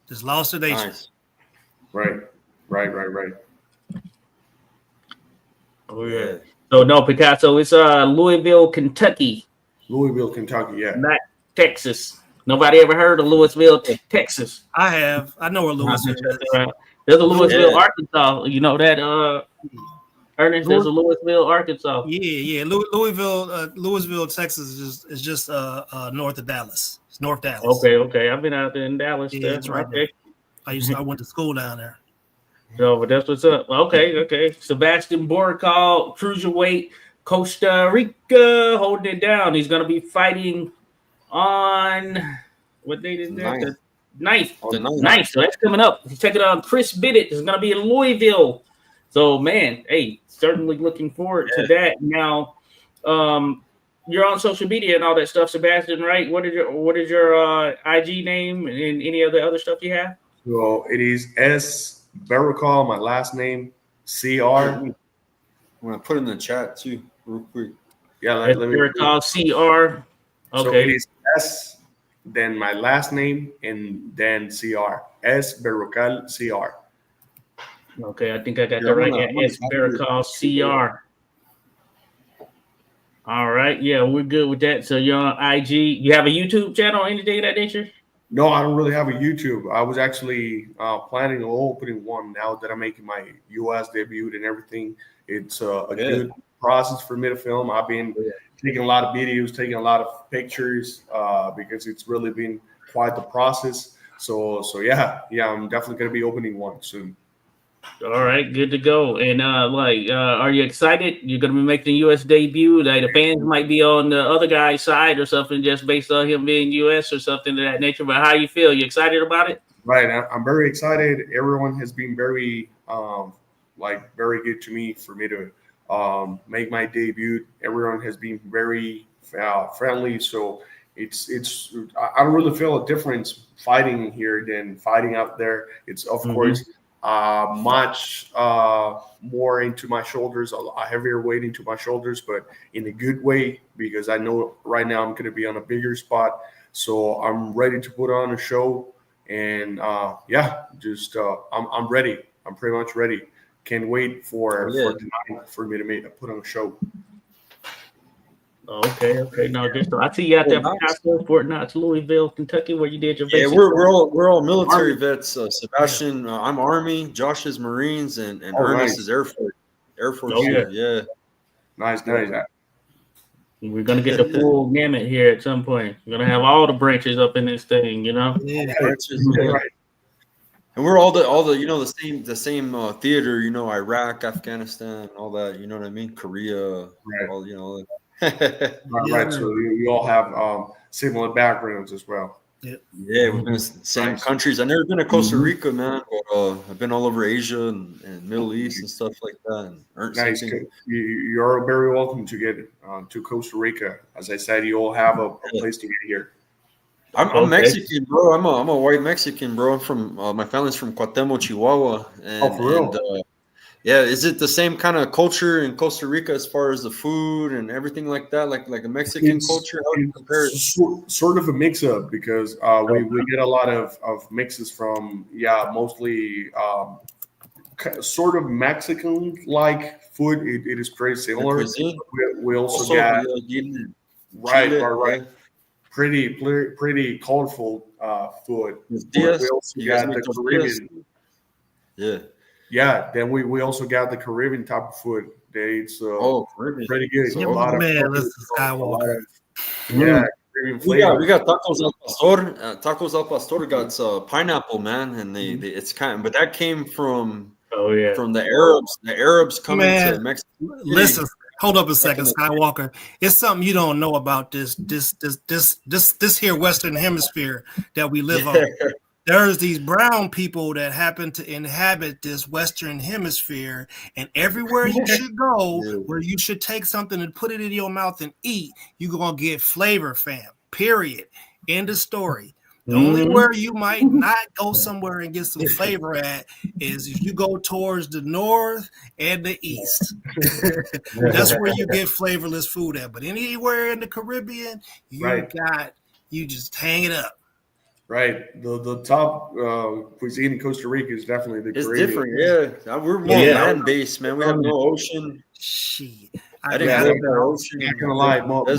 Just lost in nature. Nice. Right. Oh, yeah. So, no, Picasso, it's Louisville, Kentucky. Louisville, Kentucky, yeah. Not Texas. Nobody ever heard of Louisville, Texas? I have. I know where Louisville is. There's a Louisville, Arkansas. You know that, Ernest? There's a Louisville, Arkansas. Yeah. Louisville, Texas is just north of Dallas. It's North Dallas. Okay. I've been out there in Dallas. Yeah, that's right. Okay. I went to school down there. So, but that's what's up. Okay. Sebastián Berrocal, Cruiserweight, Costa Rica, holding it down. He's going to be fighting on what date is that? The 9th. So that's coming up. Check it out. Chris Bidditt is going to be in Louisville. So, man, hey, certainly looking forward to that. Now, you're on social media and all that stuff, Sebastian, right? What is your IG name and any of the other stuff you have? So it is S. Berrocal, my last name, CR. I'm going to put in the chat too, real quick. Yeah, let me Berrocal, CR. Okay. So it is S, then my last name, and then CR. S. Berrocal, CR. Okay, I think I got that right. S. Berrocal, CR. All right. Yeah, we're good with that. So you're on IG. You have a YouTube channel or anything of that nature? No, I don't really have a YouTube. I was actually planning on opening one now that I'm making my U.S. debut and everything. It's a good process for me to film. I've been taking a lot of videos, taking a lot of pictures because it's really been quite the process. So I'm definitely going to be opening one soon. All right, good to go. And are you excited? You're going to be making the U.S. debut. Like the fans might be on the other guy's side or something, just based on him being U.S. or something of that nature. But how you feel? You excited about it? Right, I'm very excited. Everyone has been very very good to me for me to make my debut. Everyone has been very friendly. So I don't really feel a difference fighting here than fighting out there. It's of course much more into my shoulders, a heavier weight into my shoulders, but in a good way, because I know right now I'm going to be on a bigger spot. So I'm ready to put on a show. And I'm ready. I'm pretty much ready. Can't wait for tonight for me to put on a show. Okay. No, just I see you out there for Fort Knox, Louisville, Kentucky, where you did your basic. Yeah, we're all military vets. Sebastian, I'm Army. Josh is Marines, and Ernest is Air Force. Air Force. Yeah. Nice. We're gonna get the full gamut here at some point. We're gonna have all the branches up in this thing, you know. Yeah. Right. And we're all the the same theater, Iraq, Afghanistan, all that. You know what I mean? Korea, right. All, Right. So we all have similar backgrounds as well. Yeah, we've been in the same countries. I've never been to Costa Rica, man, but I've been all over Asia and Middle East and stuff like that. And nice. You're very welcome to get to Costa Rica. As I said, you all have a place to get here. I'm Mexican, bro. I'm a white Mexican, bro. I'm from my family's from Cuauhtemoc, Chihuahua. And, for real? Is it the same kind of culture in Costa Rica as far as the food and everything like that, like a Mexican culture? How would you compare it? Sort of a mix-up, because we get a lot of mixes from mostly sort of Mexican-like food. It is pretty similar. We also got right. Pretty colorful food. We also got the Caribbean. Yeah, then we also got the Caribbean type of food. It's pretty good. So a lot of Skywalker. Caribbean flavor. We got tacos al pastor. Tacos al pastor got pineapple, man, and it's but that came from from the Arabs. The Arabs coming to Mexico. Listen, hold up a second, Skywalker. It's something you don't know about this here Western Hemisphere that we live on. There's these brown people that happen to inhabit this Western Hemisphere, and everywhere you should go, where you should take something and put it in your mouth and eat, you're going to get flavor, fam. Period. End of story. The only where you might not go somewhere and get some flavor at is if you go towards the north and the east. That's where you get flavorless food at. But anywhere in the Caribbean, you just hang it up. Right. The top cuisine in Costa Rica is definitely the Caribbean. It's different, yeah. We're more land-based, man. We have no ocean. Shit. I didn't know that ocean. I'm not gonna lie, most of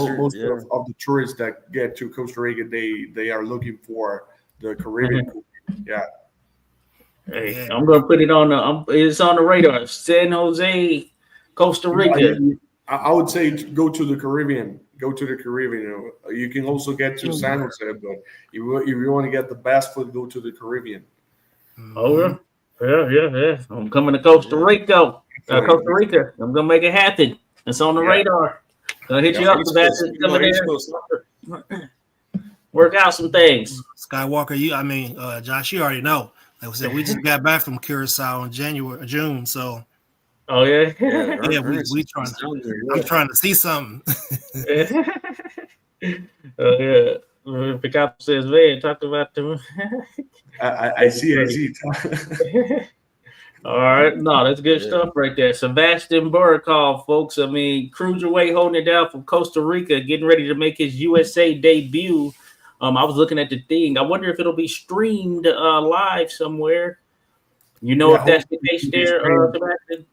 the tourists that get to Costa Rica, they are looking for the Caribbean. Yeah. Hey, I'm gonna put it on it's on the radar. San Jose, Costa Rica. I would say go to the Caribbean. Go to the Caribbean. You can also get to San Jose, but if you want to get the best food, go to the Caribbean. Oh yeah. I'm coming to Costa Rica. Costa Rica. I'm gonna make it happen. It's on the radar. Gonna hit you up, Sebastian. Come in there. Work out some things. Skywalker, Josh, you already know. Like I said, we just got back from Curacao in June, so. Oh yeah, we trying. I'm trying to see something. Oh yeah, Picasso says, "Man, talk about them." I see. All right, no, that's good stuff right there. Sebastián Berrocal, folks. I mean, Cruiserweight holding it down from Costa Rica, getting ready to make his USA debut. I was looking at the thing. I wonder if it'll be streamed live somewhere. You know if that's the case there, Sebastian?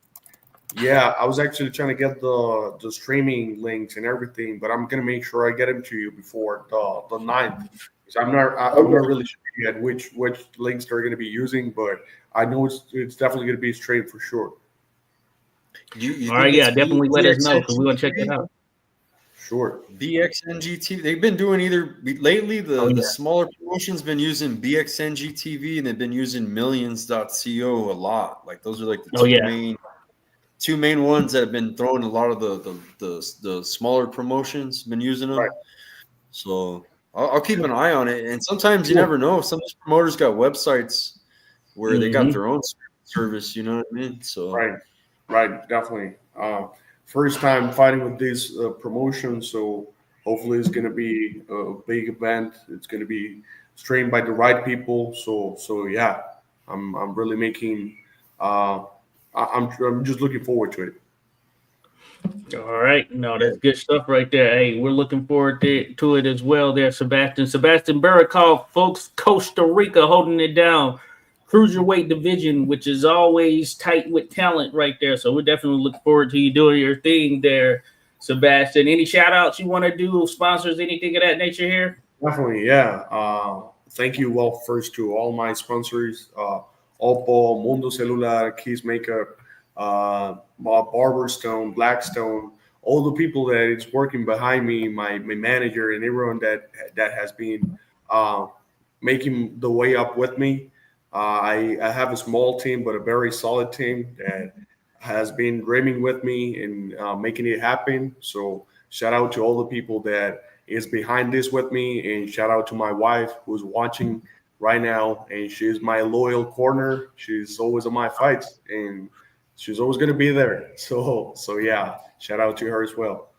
Yeah, I was actually trying to get the streaming links and everything, but I'm gonna make sure I get them to you before the 9th. So I'm not really sure yet which links they're gonna be using, but I know it's definitely gonna be streamed for sure. You all right, definitely let us know because we're gonna check that out. Sure. BXNGTV. They've been doing lately the smaller promotions been using BXNGTV and they've been using millions.co a lot. Like those are like the two main ones that have been throwing a lot of the smaller promotions, been using them. Right. So I'll keep an eye on it. And sometimes you never know. Some of these promoters got websites where they got their own service, you know what I mean? So right, definitely. First time fighting with these promotions, so hopefully it's going to be a big event. It's going to be streamed by the right people. So yeah. I'm really making. I'm just looking forward to it. All right. No, that's good stuff right there. Hey, we're looking forward to it as well there, Sebastian. Sebastián Berrocal, folks, Costa Rica holding it down. Cruiserweight division, which is always tight with talent right there. So we're definitely looking forward to you doing your thing there, Sebastian. Any shout outs you want to do, sponsors, anything of that nature here? Definitely, yeah. Thank you, well, first to all my sponsors, Oppo, Mundo Celular, Keys Makeup, Barberstone, Blackstone, all the people that is working behind me, my manager, and everyone that has been making the way up with me. I have a small team, but a very solid team that has been dreaming with me and making it happen. So shout out to all the people that is behind this with me, and shout out to my wife who's watching right now, and she's my loyal corner. She's always on my fights, and she's always going to be there. So yeah, shout out to her as well.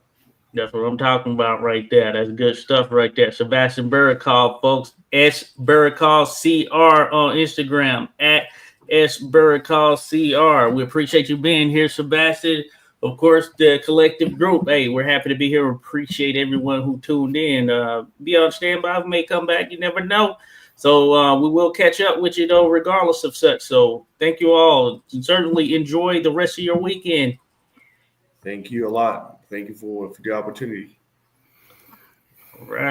That's what I'm talking about right there. That's good stuff right there. Sebastián Berrocal, folks. S Berrocal CR on Instagram at S Berrocal CR. We appreciate you being here, Sebastian. Of course, the collective group. Hey, we're happy to be here. We appreciate everyone who tuned in. Be on standby. We may come back. You never know. So we will catch up with you, though, regardless of such. So thank you all. And certainly enjoy the rest of your weekend. Thank you a lot. Thank you for the opportunity. All right.